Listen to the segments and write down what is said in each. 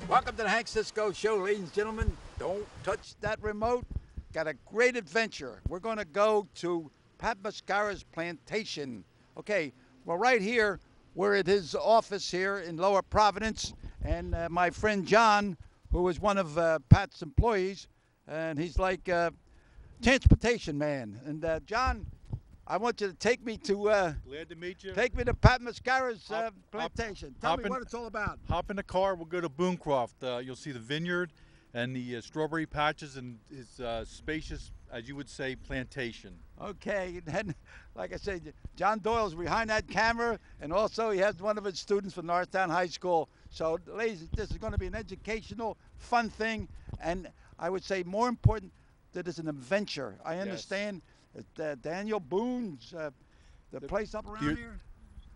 Welcome to the Cisco Show, ladies and gentlemen. Don't touch that remote. Got a great adventure. We're going to go to Pat Mascaro's plantation. Okay, well, right here, we're at his office here in Lower Providence, and my friend John, who is one of Pat's employees, and he's like a transportation man. And John, I want you to take me to glad to meet you. Take me to Pat Mascaro's plantation. Tell me what it's all about. Hop in the car. We'll go to Booncroft. You'll see the vineyard and the strawberry patches and his spacious, as you would say, plantation. Okay, and like I said, John Doyle's behind that camera, and also he has one of his students from Northtown High School. So, ladies, this is going to be an educational, fun thing, and I would say more important that it's an adventure. I understand. Yes. Daniel Boone's, the place up around here?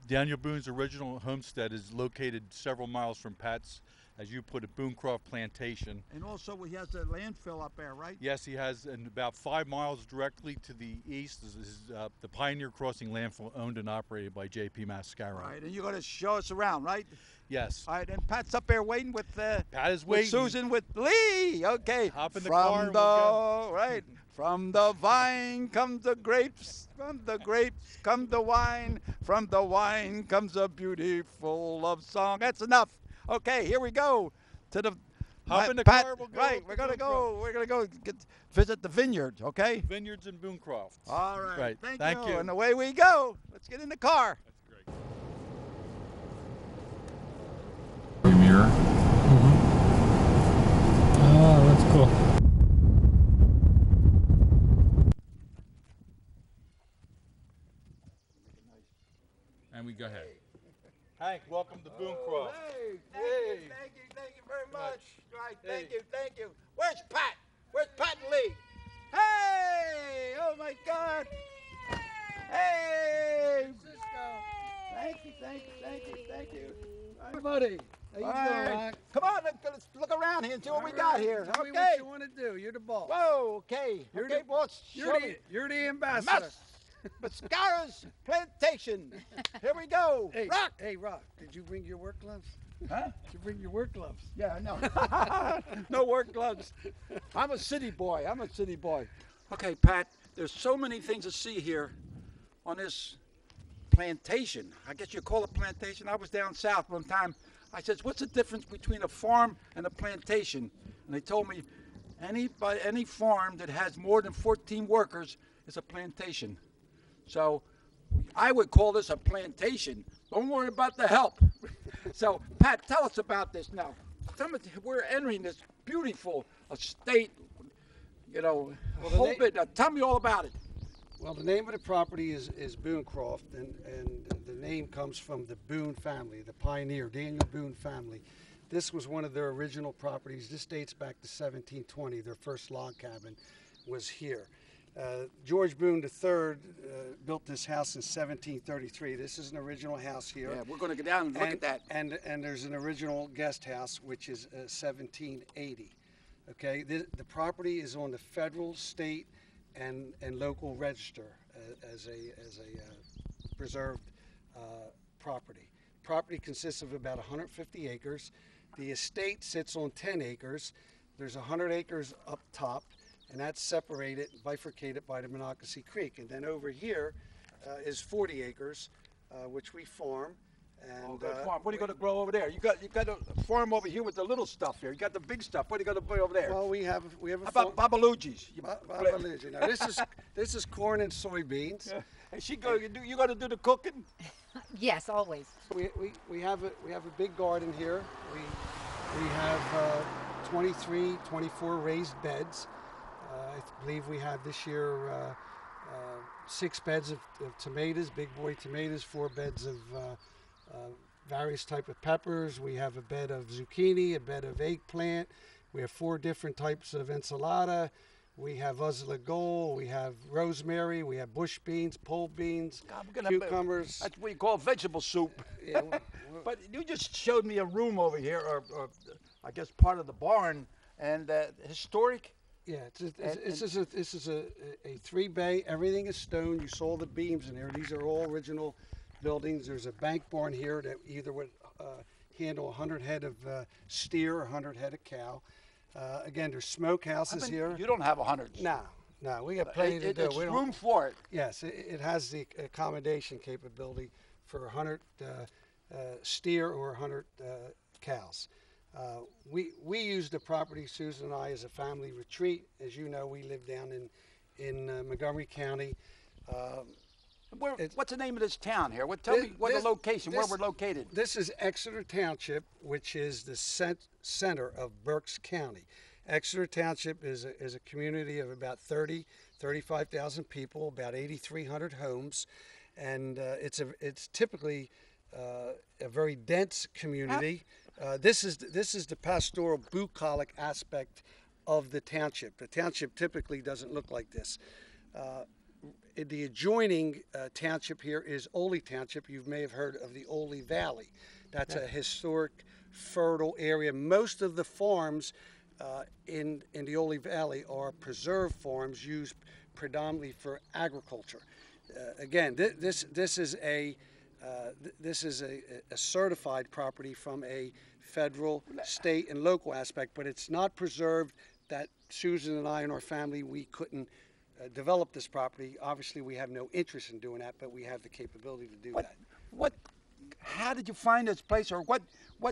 Daniel Boone's original homestead is located several miles from Pat's, as you put it, Booncroft Plantation. And also he has a landfill up there, right? Yes, he has, and about 5 miles directly to the east is the Pioneer Crossing landfill, owned and operated by J.P. Mascaro. Right, and you're going to show us around, right? Yes. All right, and Pat's up there waiting with Pat is waiting. Susan, with Lee. Okay. Hop in the car. Right. From the vine come the grapes, from the grapes come the wine, from the wine comes a beautiful love song. That's enough. Okay, here we go to the Hop in the car. We'll go right, we're gonna go visit the vineyards. Okay. Vineyards in Booncroft. All right. Right. Thank you. And away we go. Let's get in the car. That's great. Mirror. Oh, that's cool. And we go ahead. Hank, welcome to Booncroft. Hey, thank you very much. Right, thank you. Where's Pat? Where's Pat and Lee? Hey! Oh my God! Hey! Cisco. Thank you. Hey, buddy. How you doing, Hank? Come on, let's look around here and see what we got here. Tell me what you want to do. You're the boss. Whoa, okay. Boss. You're the ambassador. Mascaro's plantation. Here we go. Hey, Rock. Hey, Rock. Did you bring your work gloves? Huh? Did you bring your work gloves? Yeah, no. No work gloves. I'm a city boy. Okay, Pat, there's so many things to see here on this plantation. I guess you call it plantation. I was down south one time. I said, what's the difference between a farm and a plantation? And they told me any farm that has more than 14 workers is a plantation. So I would call this a plantation. Don't worry about the help. So, Pat, tell us about this now. We're entering this beautiful estate, tell me all about it. Well, the name of the property is Booncroft, and the name comes from the Boone family, the pioneer, Daniel Boone family. This was one of their original properties. This dates back to 1720. Their first log cabin was here. George Boone III built this house in 1733. This is an original house here. Yeah, we're going to go down and look at that. And there's an original guest house, which is 1780. Okay, the property is on the federal, state, and local register as a preserved property. Property consists of about 150 acres. The estate sits on 10 acres. There's 100 acres up top, and that's separated, bifurcated by the Monocacy Creek. And then over here is 40 acres, which we farm. And farm. What are you going to grow over there? You got a farm over here with the little stuff here. You got the big stuff. What are you going to put over there? Well, we have a How about Babalugi's? Babalugi. Now this is corn and soybeans. Yeah. And you going to do the cooking? Yes, always. We have a big garden here. We have 23, 24 raised beds. I believe we have this year 6 beds of tomatoes, big boy tomatoes, 4 beds of various type of peppers. We have a bed of zucchini, a bed of eggplant. We have 4 different types of enchilada. We have azulagol, we have rosemary, we have bush beans, pole beans, cucumbers. That's what you call vegetable soup. Yeah, But you just showed me a room over here, or I guess part of the barn, and historic. yeah. This is a 3-bay. Everything is stone. You saw the beams in here. These are all original buildings. There's a bank barn here that either would handle 100 head of steer or 100 head of cow. Again, there's smokehouses here. You don't have 100. No, we got plenty to do. It's We don't- room for it. Yes, it has the accommodation capability for 100 steer or 100 cows. We use the property, Susan and I, as a family retreat. As you know, we live down in Montgomery County. What's the name of this town here? Tell me what the location, where we're located. This is Exeter Township, which is the center of Berks County. Exeter Township is a community of about 35,000 people, about 8,300 homes, and it's typically a very dense community. This is the pastoral bucolic aspect of the township. The township typically doesn't look like this. The adjoining township here is Oley Township. You may have heard of the Oley Valley. That's a historic, fertile area. Most of the farms in the Oley Valley are preserve farms used predominantly for agriculture. Again, this is a certified property from a federal, state, and local aspect, but it's not preserved. That Susan and I and our family, we couldn't develop this property. Obviously, we have no interest in doing that, but we have the capability to do that. How did you find this place, or what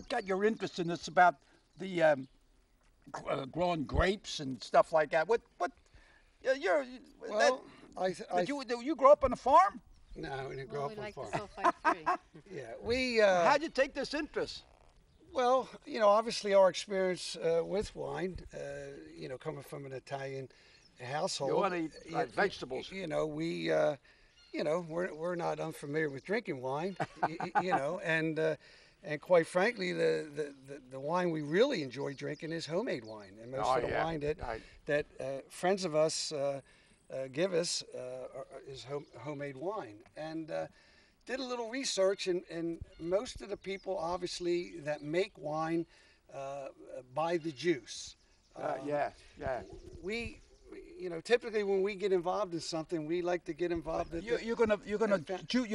got your interest in this about the growing grapes and stuff like that? You grow up on a farm? No, we didn't grow up on a farm. Yeah, how'd you take this interest? Well, obviously our experience with wine, coming from an Italian household. You want to eat vegetables. We're not unfamiliar with drinking wine, and quite frankly, the wine we really enjoy drinking is homemade wine, and most of the wine that friends of us give us is homemade wine. And did a little research, and most of the people, obviously, that make wine buy the juice. We, typically when we get involved in something, we like to get involved. You're gonna you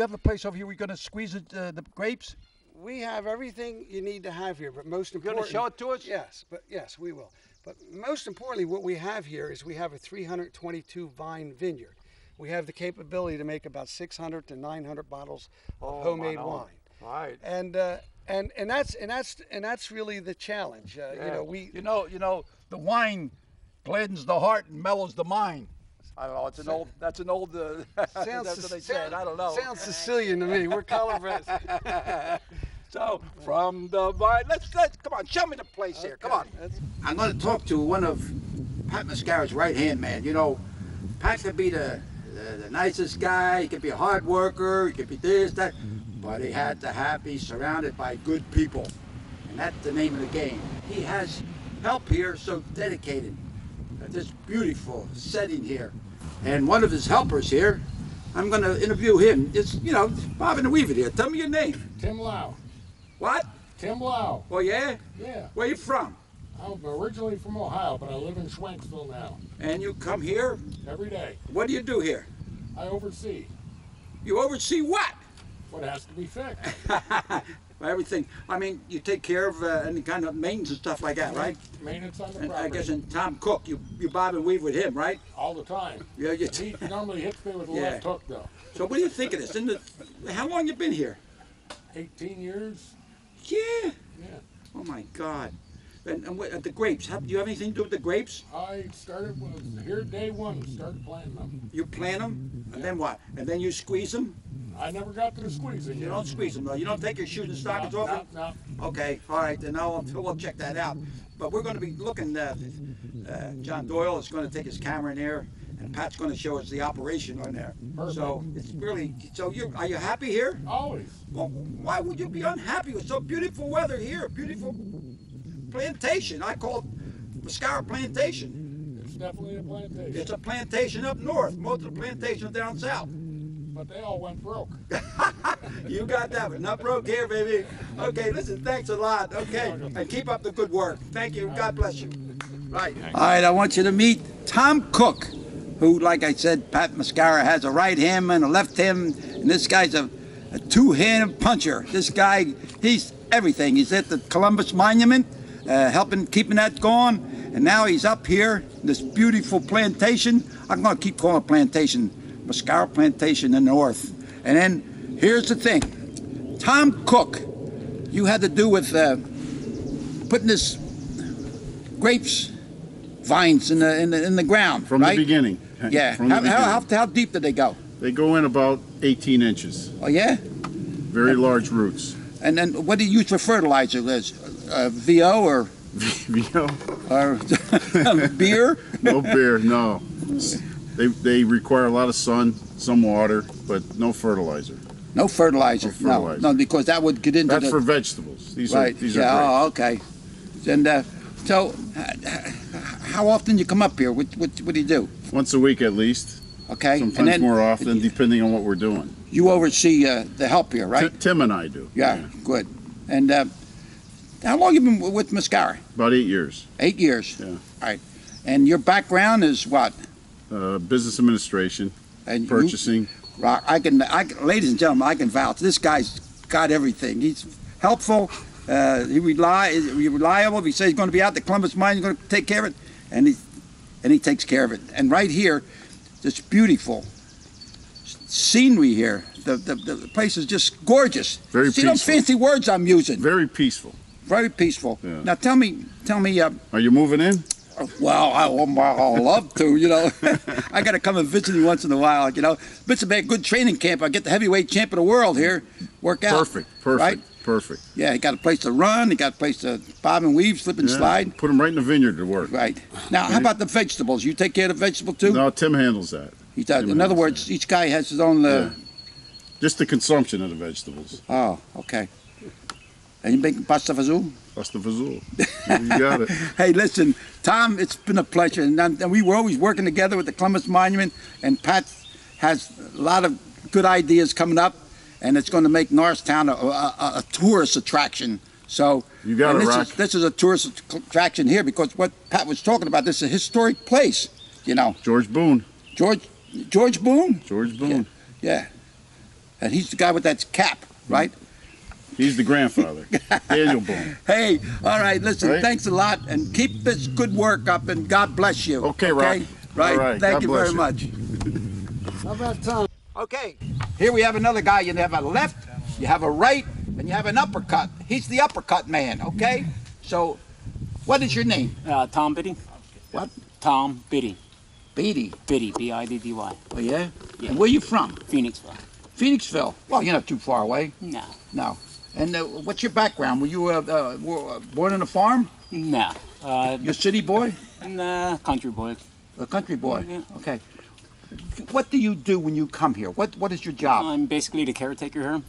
have a place over here where you're gonna squeeze the grapes. We have everything you need to have here, but most important. You're gonna show it to us? Yes, we will. But most importantly, what we have here is we have a 322 vine vineyard. We have the capability to make about 600 to 900 bottles of homemade wine. Right. And that's really the challenge. The wine gladdens the heart and mellows the mind. I don't know. That's an old. That's what they said. I don't know. Sounds Sicilian to me. We're color. So from the vine, let's come on. Show me the place here. Come on. I'm going to talk to one of Pat Mascaro's right-hand man. Pat could be the nicest guy. He could be a hard worker. He could be this, that, but he had to be surrounded by good people, and that's the name of the game. He has help here, so dedicated. This beautiful setting here, and one of his helpers here, I'm going to interview him. It's Bob and Weaver here. Tell me your name. Tim Lau. What? Tim Lau. Oh yeah? Yeah. Where you from? I'm originally from Ohio, but I live in Schwanksville now. And you come here? Every day. What do you do here? I oversee. You oversee what? What has to be fixed. Everything. I mean, you take care of any kind of maintenance and stuff like that, right? Maintenance on the And property. I guess and Tom Cook, you bob and weave with him, right? All the time. Yeah, He normally hits me with a left hook, though. So what do you think of this? How long you been here? 18 years. Yeah. Yeah. Oh my God. And what, the grapes? Do you have anything to do with the grapes? I was here day one, started planting them. You plant them, and then what? And then you squeeze them? I never got to the squeezing. You don't squeeze them, though. You don't take your shoes and stockings off? No. Okay, all right, then we'll check that out. But we're going to be looking, John Doyle is going to take his camera in there, and Pat's going to show us the operation on there. So it's really, so are you happy here? Always. Well, why would you be unhappy with so beautiful weather here? Beautiful plantation. I call it Mascaro Plantation. It's definitely a plantation. It's a plantation up north. Most of the plantations down south. But they all went broke. You got that one. Not broke here, baby. Okay, listen, thanks a lot. Okay, and keep up the good work. Thank you. God bless you. Right. All right, I want you to meet Tom Cook, who, like I said, Pat Mascaro has a right hand and a left hand, and this guy's a two-handed puncher. This guy, he's everything. He's at the Columbus Monument, helping keeping that going, and now he's up here, this beautiful plantation. I'm going to keep calling it plantation, Mascaro Plantation in the north. And then here's the thing, Tom Cook, you had to do with putting this grapes vines in the ground From right? the beginning. Yeah. From the beginning. How deep did they go? They go in about 18 inches. Oh yeah. Very large roots. And then what do you use for fertilizer, Liz? VO or VO? beer? No beer, no. They require a lot of sun, some water, but no fertilizer. No fertilizer. No fertilizer. No, because that would get into That's for vegetables. These right. are yeah. grapes. Oh, okay. And so, how often you come up here? What do you do? Once a week at least. Okay. Sometimes and then more often, depending on what we're doing. You oversee the help here, right? Tim and I do. Yeah. Good. And how long you been with Mascaro? About 8 years. 8 years. Yeah. All right. And your background is what? Business administration, And purchasing. I can, ladies and gentlemen, I can vouch. This guy's got everything. He's helpful. He's reliable. If he says he's going to be out, the Columbus mine, he's going to take care of it, and he takes care of it. And right here, this beautiful scenery here. The place is just gorgeous. Very See those peaceful. fancy words I'm using. Very peaceful. Very peaceful. Yeah. Now tell me. Are you moving in? Well, I'll love to, you know. I got to come and visit you once in a while, you know. It's a good training camp. I get the heavyweight champ of the world here, work out. Perfect. Right? Perfect. Yeah, he got a place to run. He got a place to bob and weave, slip and Yeah, slide. Put them right in the vineyard to work. Right. Now, how about the vegetables? You take care of the vegetable too? No, Tim handles that. He does. Tim In other handles words, that. each guy has his own. Yeah. Just the consumption of the vegetables. Oh, okay. And you make pasta fazool? Pasta fazool. You got it. Hey, listen, Tom, it's been a pleasure. And we were always working together with the Columbus Monument, and Pat has a lot of good ideas coming up, and it's going to make Norristown a tourist attraction. So You got and it, this Rock. this is a tourist attraction here because what Pat was talking about, this is a historic place, you know. George Boone. George Boone? George Boone. Yeah. And he's the guy with that cap, right? He's the grandfather. Daniel Boone. Hey, all right, listen, Right. thanks a lot, and keep this good work up, and God bless you. Okay, Rock. Right? All right, Thank God you bless very you. much. How about Tom? Okay, here we have another guy. You have a left, you have a right, and you have an uppercut. He's the uppercut man, okay? So, what is your name? Tom Biddy. What? Tom Biddy. Beatty. Biddy, B-I-D-D-Y. Oh, yeah? Yeah. And where you from? Phoenixville. Phoenixville. Well, you're not too far away. No. No. And what's your background? Were you born on a farm? No. You're a city boy? Nah, country boy. A country boy? Yeah. Okay. What do you do when you come here? What is your job? I'm basically the caretaker here.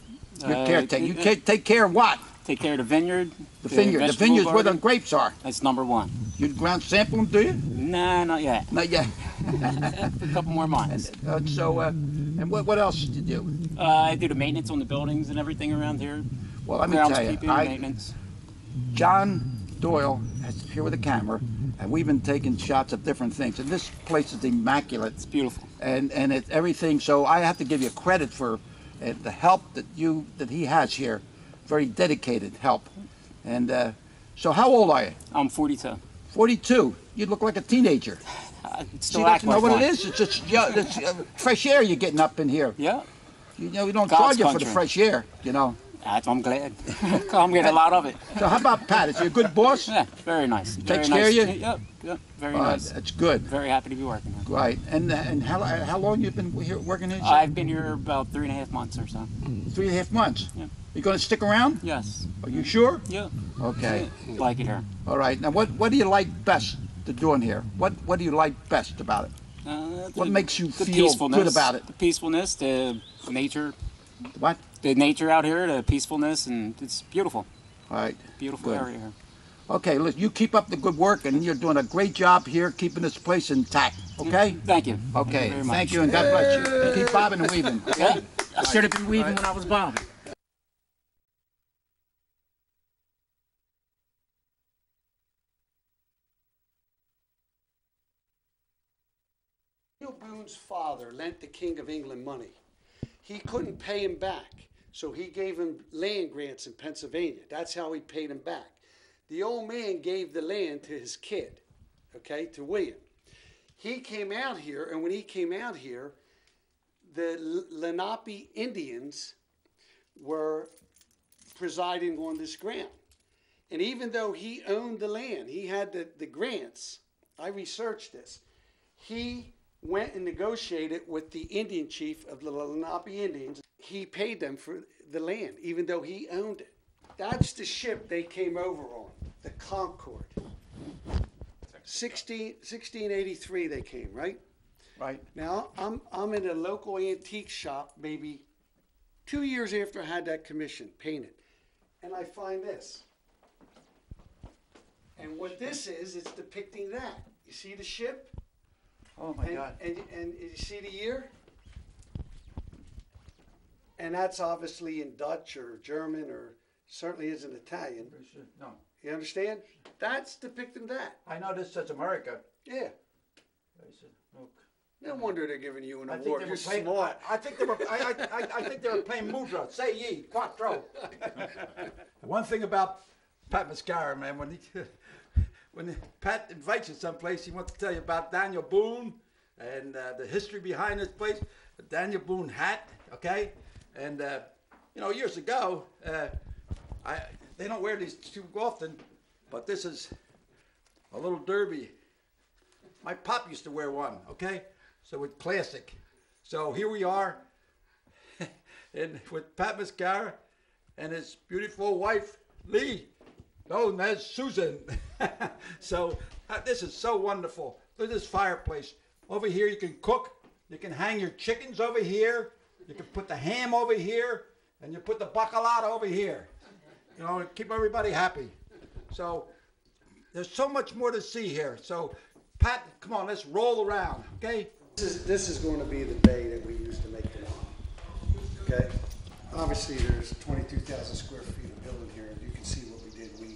You're caretaker. You take care of what? Take care of the vineyard. The vineyard. The vegetable vineyard's where the garden. grapes are. That's number one. You ground sample them, do you? Nah, not yet. Not yet. A couple more months. And what else do you do? I do the maintenance on the buildings and everything around here. Well, let me tell you, Groundskeeping, maintenance. John Doyle is here with a camera, and we've been taking shots of different things. And this place is immaculate, It's beautiful. and it's everything. So I have to give you credit for the help that he has here. Very dedicated help. And so, how old are you? I'm 42. 42. You look like a teenager. I She still act doesn't know like what one. it is. It's just it's, fresh air you're getting up in here. Yeah, You know, we don't God's charge you for the country. fresh air, you know. that's I'm glad. I'm getting a lot of it. So how about Pat? Is he a good boss? Yeah, very nice. Very Takes nice. care of you? Yep, very nice. That's good. Very happy to be working here. Right. And how long you been here working here? I've been here about 3.5 months or so. 3.5 months. Yeah. You going to stick around? Yes. Are you sure? Yeah. Okay. Like it here. All right. Now, what do you like best to doing here? What do you like best about it? What makes you the feel peacefulness, good about it? The peacefulness, the nature, What? the nature out here, the peacefulness, and it's beautiful. All right. Beautiful Good. area here. Okay, listen, you keep up the good work, and you're doing a great job here keeping this place intact, okay? Thank you. Okay, very much. thank you, and God bless you. And keep bobbing and weaving, okay? I should have been weaving when I was bobbing. Daniel Boone's father lent the King of England money. He couldn't pay him back, so he gave him land grants in Pennsylvania. That's how he paid him back. The old man gave the land to his kid, okay, to William. He came out here, and when he came out here, the Lenape Indians were presiding on this ground. And even though he owned the land, he had the grants, I researched this, he went and negotiated with the Indian chief of the Lenape Indians. He paid them for the land, even though he owned it. That's the ship they came over on, the Concord. 1683 they came, right? Right. Now, I'm in a local antique shop maybe 2 years after I had that commission painted, and I find this. And what this is, it's depicting that. You see the ship? Oh, my God. And you see the year? And that's obviously in Dutch or German or certainly isn't Italian. No. You understand? That's depicting that. I know this says America. Yeah. No wonder they're giving you an award. You're playing, smart. I think they were. I think they were playing Mudra. Say ye, quattro. One thing about Pat Mascaro, man, when Pat invites you someplace, he wants to tell you about Daniel Boone and the history behind this place. The Daniel Boone hat, okay? And you know, years ago, they don't wear these too often, but this is a little derby. My pop used to wear one, okay? So it's classic. So here we are, and with Pat Mascaro and his beautiful wife, Lee, known as Susan. So this is so wonderful. Look at this fireplace. Over here you can cook. You can hang your chickens over here. You can put the ham over here, and you put the bacalao over here. You know, keep everybody happy. So there's so much more to see here. So Pat, come on, let's roll around, okay? This is going to be the bay that we use to make the wine, okay? Obviously, there's 22,000 square feet of building here, and you can see what we did. We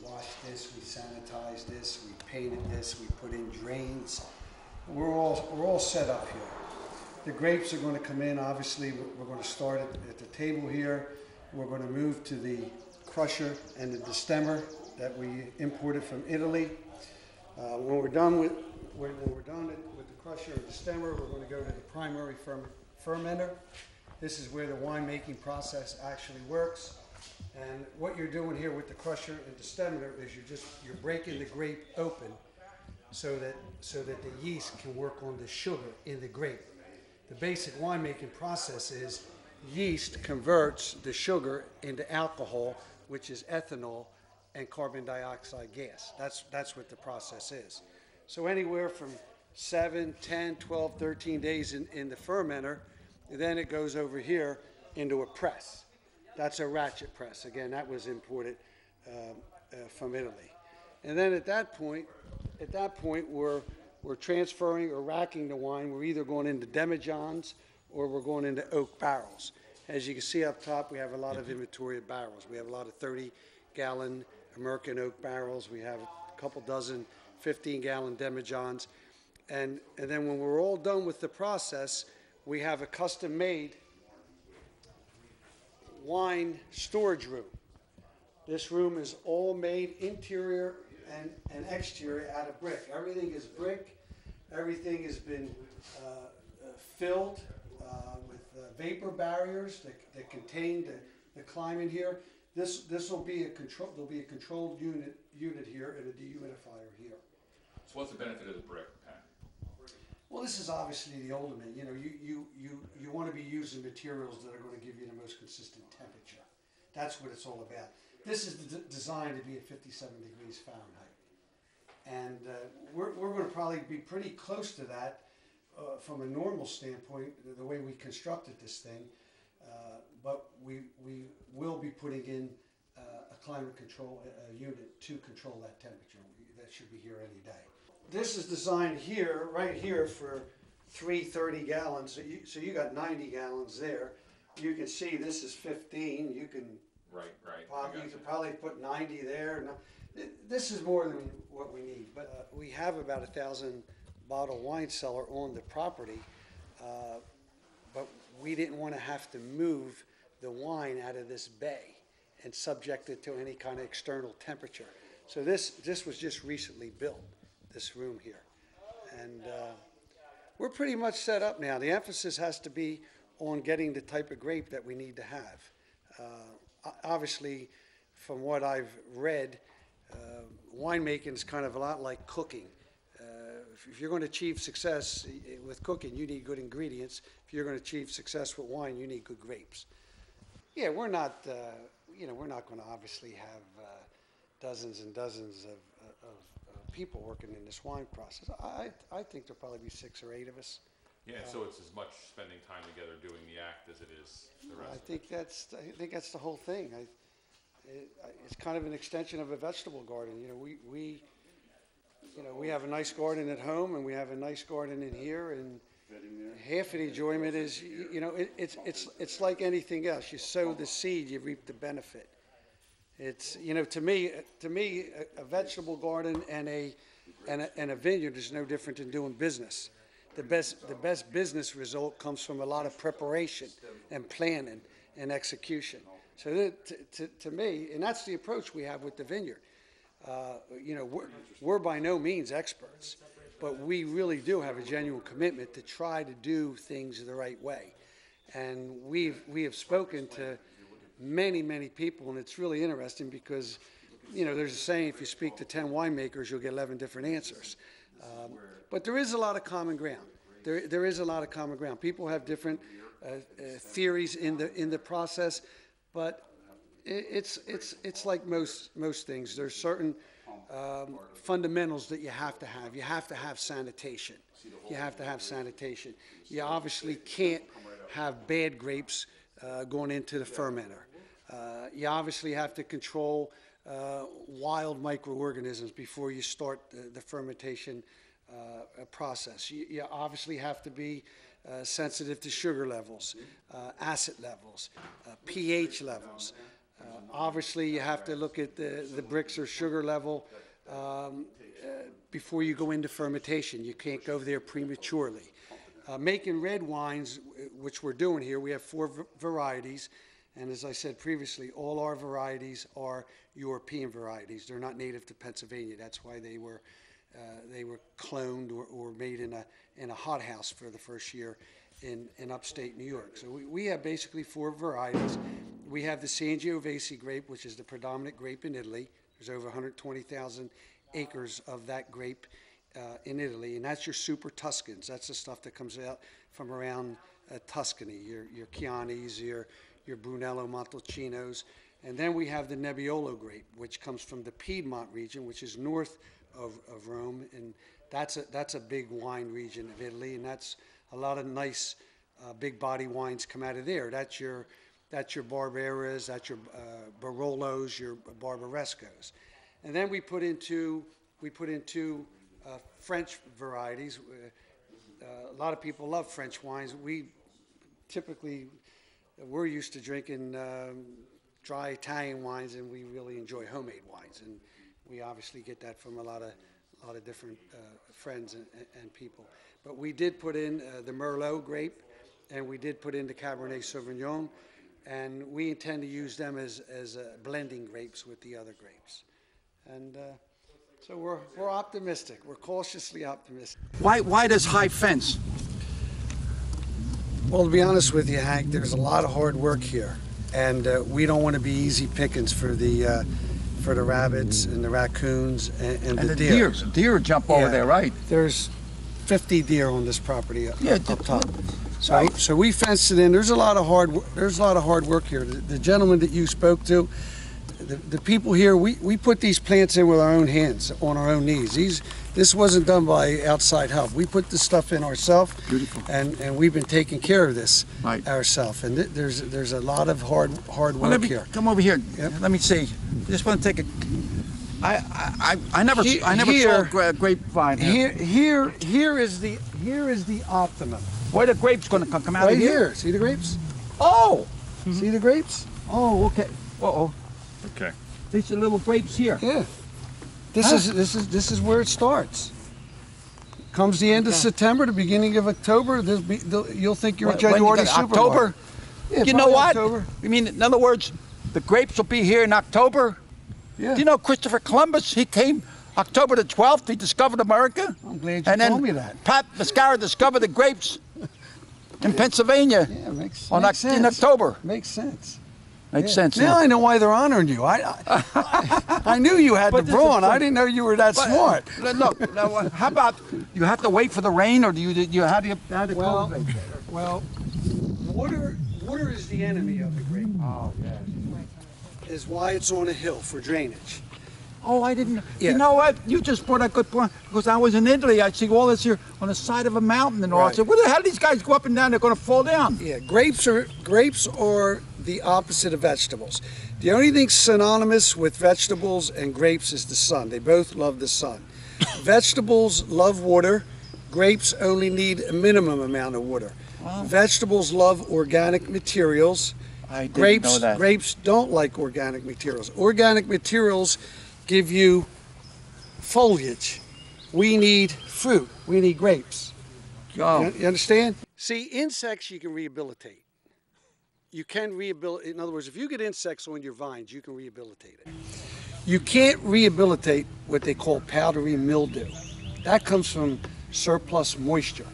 washed this, we sanitized this, we painted this, we put in drains. We're all set up here. The grapes are going to come in. Obviously, we're going to start at the table here. We're going to move to the crusher and the destemmer that we imported from Italy. When we're done with the crusher and destemmer, we're going to go to the primary fermenter. This is where the winemaking process actually works. And what you're doing here with the crusher and destemmer is you're breaking the grape open so that the yeast can work on the sugar in the grape. The basic winemaking process is yeast converts the sugar into alcohol, which is ethanol and carbon dioxide gas. That's what the process is. So anywhere from 7, 10, 12, 13 days in the fermenter, then it goes over here into a press. That's a ratchet press. Again, that was imported from Italy. And then at that point, we're transferring or racking the wine. We're either going into demijohns or we're going into oak barrels. As you can see up top, we have a lot of inventory of barrels. We have a lot of 30-gallon American oak barrels. We have a couple dozen 15-gallon demijohns. And then when we're all done with the process, we have a custom-made wine storage room. This room is all made interior and exterior out of brick. Everything is brick. Everything has been filled with vapor barriers that contain the climate here. This will be a control. There'll be a controlled unit here and a dehumidifier here. So what's the benefit of the brick, Pat? Well, this is obviously the ultimate. You know, you want to be using materials that are going to give you the most consistent temperature. That's what it's all about. This is designed to be at 57 degrees Fahrenheit. And we're going to probably be pretty close to that from a normal standpoint, the way we constructed this thing, but we will be putting in a climate control unit to control that temperature. That should be here any day. This is designed here, right here, for 330 gallons. So you got 90 gallons there. You can see this is 15. You can you could probably put 90 there. No, this is more than what we need. But we have about 1,000 bottle wine cellar on the property, but we didn't want to have to move the wine out of this bay and subject it to any kind of external temperature. So this was just recently built, this room here. And we're pretty much set up now. The emphasis has to be on getting the type of grape that we need to have. Obviously, from what I've read, winemaking is kind of a lot like cooking. If you're going to achieve success with cooking, you need good ingredients. If you're going to achieve success with wine, you need good grapes. Yeah, we're not, we're not going to obviously have dozens and dozens of people working in this wine process. I think there'll probably be 6 or 8 of us. Yeah, so it's as much spending time together doing the act as it is the rest. I think that's the whole thing. It's kind of an extension of a vegetable garden. We have a nice garden at home, and we have a nice garden in here, and half of the enjoyment is, it's like anything else. You sow the seed, you reap the benefit. It's, to me, a vegetable garden and a vineyard is no different than doing business. The best business result comes from a lot of preparation and planning and execution. So to me, and that's the approach we have with the vineyard. We're by no means experts, but we really do have a genuine commitment to try to do things the right way. And we have spoken to many people, and it's really interesting because, there's a saying, if you speak to 10 winemakers, you'll get 11 different answers. But there is a lot of common ground. There is a lot of common ground. People have different theories in the process, but it's like most things. There's certain fundamentals that you have to have. You have to have sanitation. You have to have sanitation. You obviously can't have bad grapes going into the fermenter. You obviously have to control wild microorganisms before you start the fermentation process. You obviously have to be sensitive to sugar levels, acid levels, pH levels. Obviously, you have to look at the brix or sugar level before you go into fermentation. You can't go there prematurely. Making red wines, which we're doing here, we have 4 varieties. And as I said previously, all our varieties are European varieties. They're not native to Pennsylvania. That's why they were cloned or made in a hothouse for the first year in upstate New York. So we have basically 4 varieties. We have the Sangiovese grape, which is the predominant grape in Italy. There's over 120,000 acres of that grape in Italy, and that's your super Tuscans. That's the stuff that comes out from around Tuscany, your Chianis, your Brunello Montalcinos. And then we have the Nebbiolo grape, which comes from the Piedmont region, which is north of Rome, and that's a big wine region of Italy, and that's a lot of nice big body wines come out of there. That's your Barberas, that's your Barolos, your Barbarescos, and then we put into French varieties. A lot of people love French wines. We're used to drinking dry Italian wines, and we really enjoy homemade wines, and we obviously get that from a lot of different friends and people. But we did put in the Merlot grape, and we did put in the Cabernet Sauvignon, and we intend to use them as blending grapes with the other grapes. And so we're optimistic. We're cautiously optimistic. Why this high fence? Well, to be honest with you, Hank, there's a lot of hard work here, and we don't want to be easy pickings for the rabbits and the raccoons and the deer. Deer jump over there, right? There's 50 deer on this property up top. So, right. So we fenced it in. There's a lot of hard work here. The gentleman that you spoke to, the people here, we put these plants in with our own hands, on our own knees. This wasn't done by outside help. We put this stuff in ourselves. Beautiful. And we've been taking care of this Right. ourselves. And there's a lot of hard Well, work here. come over here. Yep. Let me see. I just want to take a. I never Here- saw grapevine here. Here is the optimum. Where the grapes going to come out Right of here? here. See the grapes? Oh. See the grapes? Oh, okay. Uh-oh. Okay. These are little grapes here. Yeah. This is where it starts. Comes the end of September, the beginning of October, you'll think you're at When you January get supermarket. October? Yeah, You know probably what? October. You mean, in other words, the grapes will be here in October? Yeah. Do you know Christopher Columbus? He came October the 12th. He discovered America. I'm glad you And then told me that. Pat Mascaro discovered the grapes in Pennsylvania Yeah, makes in sense. October. Makes sense. Makes Yeah. sense. Now I know why they're honoring you. I knew you had the But this is brawn. I fun. didn't know you were that smart. Look, now, how about you have to wait for the rain, or do you how do you Well, cultivate? well, water is the enemy of the grape. Oh yeah. Is why it's on a hill for drainage. Oh, I didn't. Yeah. You know what? You just brought a good point. Because I was in Italy, I see all this here on the side of a mountain and all. I Right. said, where the hell do these guys go up and down? They're going to fall down. Yeah, grapes are the opposite of vegetables. The only thing synonymous with vegetables and grapes is the sun. They both love the sun. Vegetables love water. Grapes only need a minimum amount of water. Wow. Vegetables love organic materials. I didn't know that. Grapes don't like organic materials. Organic materials give you foliage. We need fruit. We need grapes. Oh. You understand? See, insects you can rehabilitate. You can rehabilitate. In other words, if you get insects on your vines, you can rehabilitate it. You can't rehabilitate what they call powdery mildew. That comes from surplus moisture.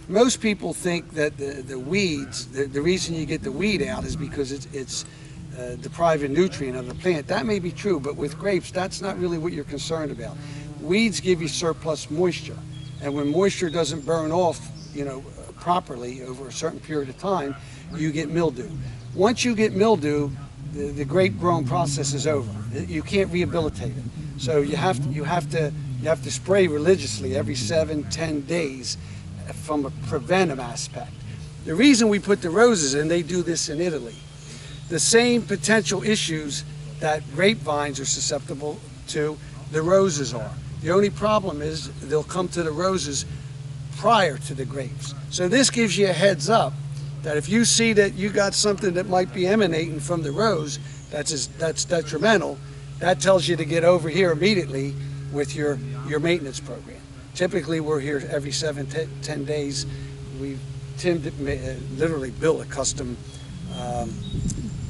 Most people think that the weeds, the reason you get the weed out is because it's depriving nutrient of the plant. That may be true, but with grapes, that's not really what you're concerned about. Weeds give you surplus moisture, and when moisture doesn't burn off, properly over a certain period of time, you get mildew. Once you get mildew, the grape growing process is over. You can't rehabilitate it. So you have to spray religiously every 7-10 days from a preventive aspect. The reason we put the roses in, they do this in Italy. The same potential issues that grapevines are susceptible to, the roses are. The only problem is they'll come to the roses prior to the grapes. So this gives you a heads up that if you see that you got something that might be emanating from the rose that's detrimental, that tells you to get over here immediately with your maintenance program. Typically we're here every 7-10 days. Tim literally built a custom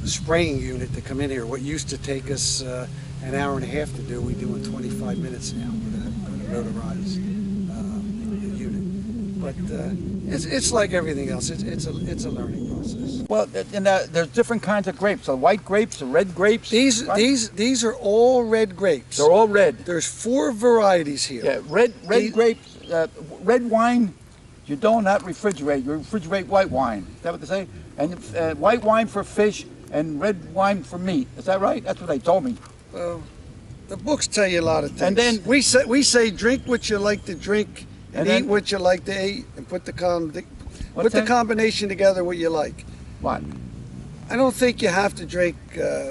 spraying unit to come in here. What used to take us an hour and a half to do, we do in 25 minutes now with a motorized unit. But it's like everything else. It's a learning process. Well, and there's different kinds of grapes. So white grapes, red grapes. These are all red grapes. They're all red. There's 4 varieties here. Yeah, red grapes, red wine. You don't have to refrigerate. You refrigerate white wine. Is that what they say? And white wine for fish and red wine for meat. Is that right? That's what they told me. The books tell you a lot of things. And then we say drink what you like to drink and then, eat what you like to eat, and put the combination together what you like. What? I don't think you have to drink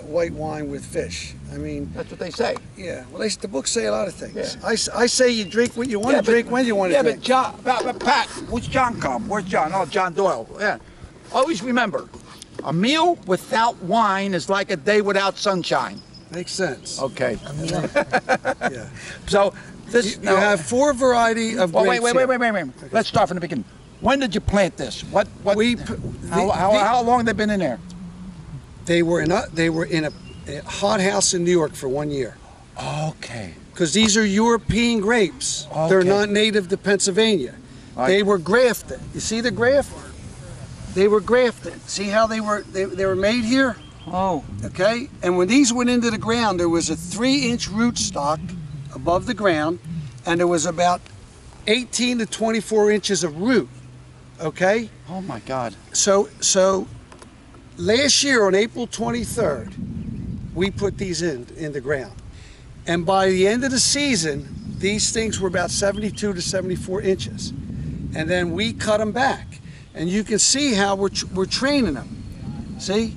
white wine with fish. I mean, That's what they say. yeah. Well, the books say a lot of things. Yeah. I say you drink what you want to drink when you want to drink. Yeah, but Pat, where's John come? Where's John? Oh, John Doyle. Yeah. Always remember, a meal without wine is like a day without sunshine. Makes sense. Okay. Yeah. So this You have 4 variety of Well, grapes. wait. here. Let's start from the beginning. When did you plant this? What? How long have they been in there? They were in a hot house in New York for 1 year. Okay. Because these are European grapes. They're Okay. not native to Pennsylvania. Right. They were grafted. You see the graft? They were grafted. See how they were made here? Oh. Okay? And when these went into the ground, there was a 3-inch rootstock above the ground, and there was about 18 to 24 inches of root. Okay? Oh my God. So last year on April 23rd, we put these in the ground. And by the end of the season, these things were about 72 to 74 inches. And then we cut them back. And you can see how we're training them. See?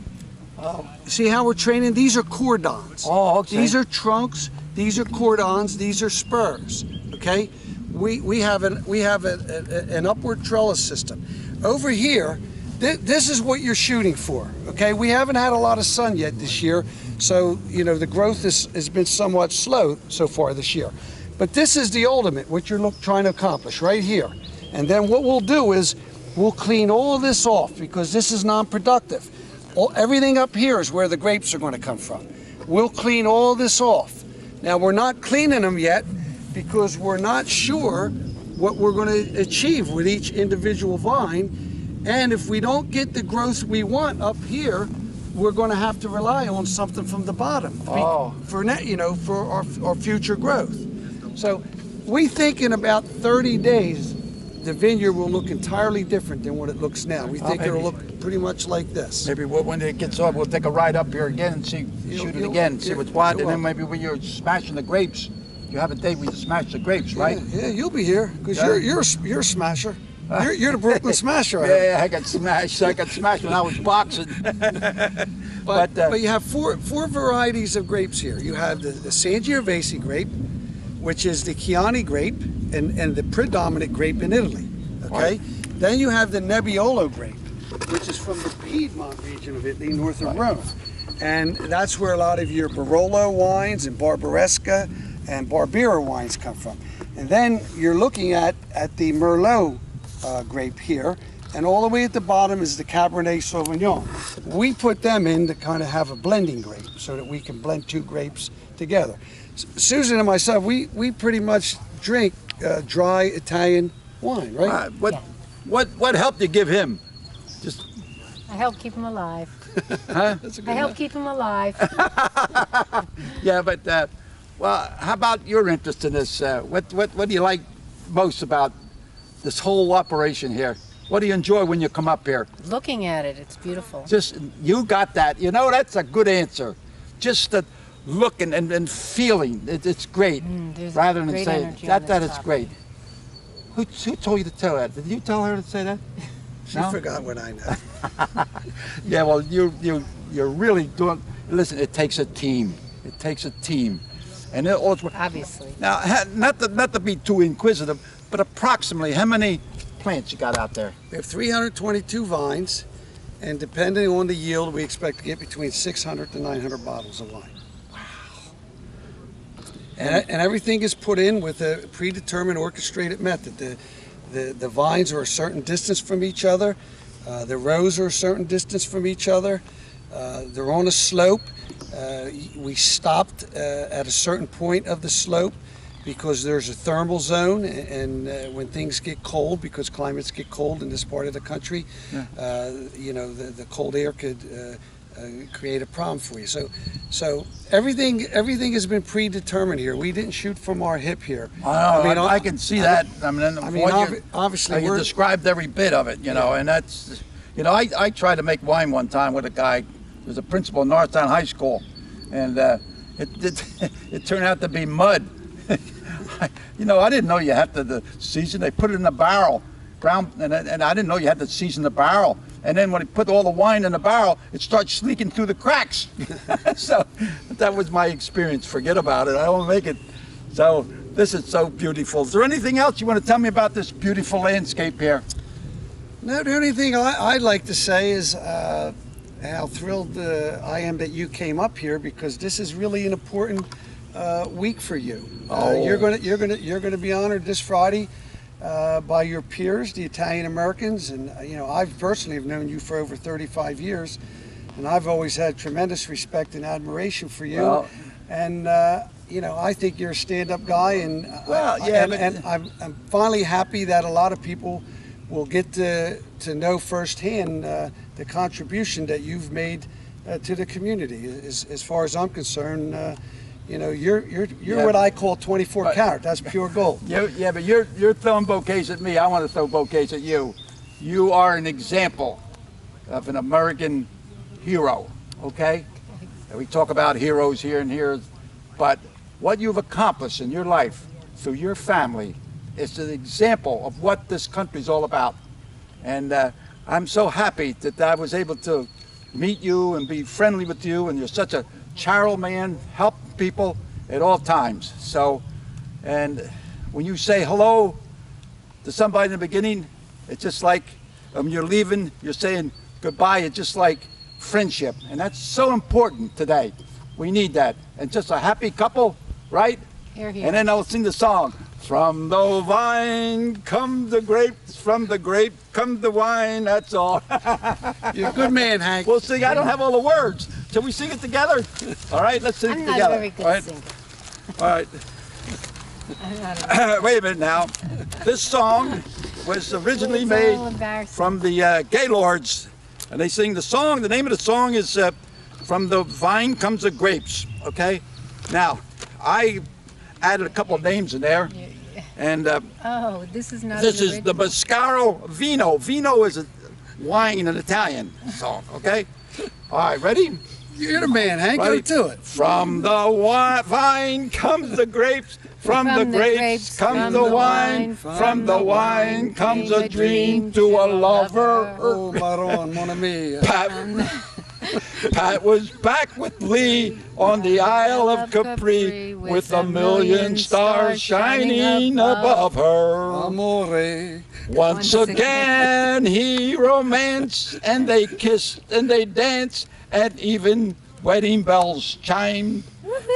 See how we're training? These are cordons. Oh, okay. These are trunks. These are cordons. These are spurs. Okay? We have an upward trellis system. Over here, this is what you're shooting for. Okay? We haven't had a lot of sun yet this year, so you know the growth has been somewhat slow so far this year. But this is the ultimate, what you're trying to accomplish right here. And then what we'll do is we'll clean all of this off because this is non-productive. Everything up here is where the grapes are going to come from. We'll clean all this off. Now we're not cleaning them yet because we're not sure what we're going to achieve with each individual vine. And if we don't get the growth we want up here, we're going to have to rely on something from the bottom for our future growth. So we think in about 30 days, the vineyard will look entirely different than what it looks now. We think it'll look pretty much like this. Maybe when it gets off, we'll take a ride up here again and shoot it again, see what's what. And then maybe when you're smashing the grapes, you have a day when you smash the grapes, right? Yeah, you'll be here because you're a smasher. You're the Brooklyn smasher. Yeah, I got smashed. I got smashed when I was boxing. But you have four varieties of grapes here. You have the Sangiovese grape, which is the Chianti grape and the predominant grape in Italy. Okay. Right. Then you have the Nebbiolo grape, which is from the Piedmont region of Italy, north of Rome, and that's where a lot of your Barolo wines and Barbaresca and Barbera wines come from. And then you're looking at the Merlot grape here, and all the way at the bottom is the Cabernet Sauvignon. We put them in to kind of have a blending grape so that we can blend two grapes together. Susan and myself, we pretty much drink dry Italian wine, right? What helped you give him? Just I help keep him alive. huh? I help keep him alive. Yeah, but well, how about your interest in this? What do you like most about this whole operation here? What do you enjoy when you come up here? Looking at it, it's beautiful. Just you got that. You know, that's a good answer. Just the look and feeling, it's great. Rather than say that it's great. Who told you to tell that? Did you tell her to say that? She forgot what I know. Yeah, well, you're really doing. Listen, it takes a team. It takes a team, and it also obviously. Now, not to be too inquisitive, but approximately how many plants you got out there? We have 322 vines, and depending on the yield, we expect to get between 600 to 900 bottles of wine. And everything is put in with a predetermined orchestrated method. The vines are a certain distance from each other. The rows are a certain distance from each other. They're on a slope. We stopped at a certain point of the slope because there's a thermal zone, and when things get cold, because climates get cold in this part of the country, you know, the cold air could create a problem for you. So everything has been predetermined here. We didn't shoot from our hip here. I can see that. Obviously, you described every bit of it, you know, and that's, you know, I tried to make wine one time with a guy who was a principal in Northtown High School, and it turned out to be mud. You know, I didn't know you had to season. They put it in a barrel, and I didn't know you had to season the barrel. And then when he put all the wine in the barrel, it starts leaking through the cracks. So that was my experience. Forget about it. I don't make it. So this is so beautiful. Is there anything else you want to tell me about this beautiful landscape here? No, the only thing I'd like to say is how thrilled I am that you came up here, because this is really an important week for you. You're gonna be honored this Friday by your peers, the Italian Americans, and you know, I personally have known you for over 35 years, and I've always had tremendous respect and admiration for you. Well, and you know, I think you're a stand-up guy, and I'm finally happy that a lot of people will get to know firsthand the contribution that you've made to the community. As far as I'm concerned, you know, you're what I call 24 karat. That's pure gold. Yeah, but you're throwing bouquets at me. I want to throw bouquets at you. You are an example of an American hero, okay? And we talk about heroes here and here, but what you've accomplished in your life through your family. It's an example of what this country's all about. And I'm so happy that I was able to meet you and be friendly with you, and you're such a charitable man, help people at all times. So, and when you say hello to somebody in the beginning, it's just like when you're leaving, you're saying goodbye. It's just like friendship, and that's so important today. We need that. And just a happy couple, right? Here, here. And then I'll sing the song. From the vine come the grapes, from the grape come the wine. That's all. You're a good man, Hank. We'll sing. I don't have all the words. Shall we sing it together? All right, let's sing I'm it not together. a very good all right? singer. All right. I'm not a Wait a minute now. This song was originally It's all made embarrassing. from the Gaylords, and they sing the song. The name of the song is "From the Vine Comes the Grapes." Okay. Now, I added a couple of names in there, and Oh, this is not. this an is the original. Mascaro Vino. Vino is a wine in Italian song. Okay. All right, ready? You're the man, Hank. Ready? Go to it. From the vine comes the grapes. From the grapes comes the wine. From the wine comes a dream to a lover. Oh, Maron, mon ami. Pat was back with Lee on the Isle of Capri with a million stars shining above her. Amore. Once again he romanced, and they kissed and they danced, and even wedding bells chimed.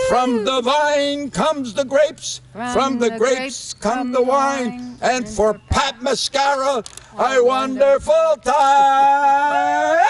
From the vine comes the grapes, from the grapes come the wine, and for Pat Mascaro, a wonderful time.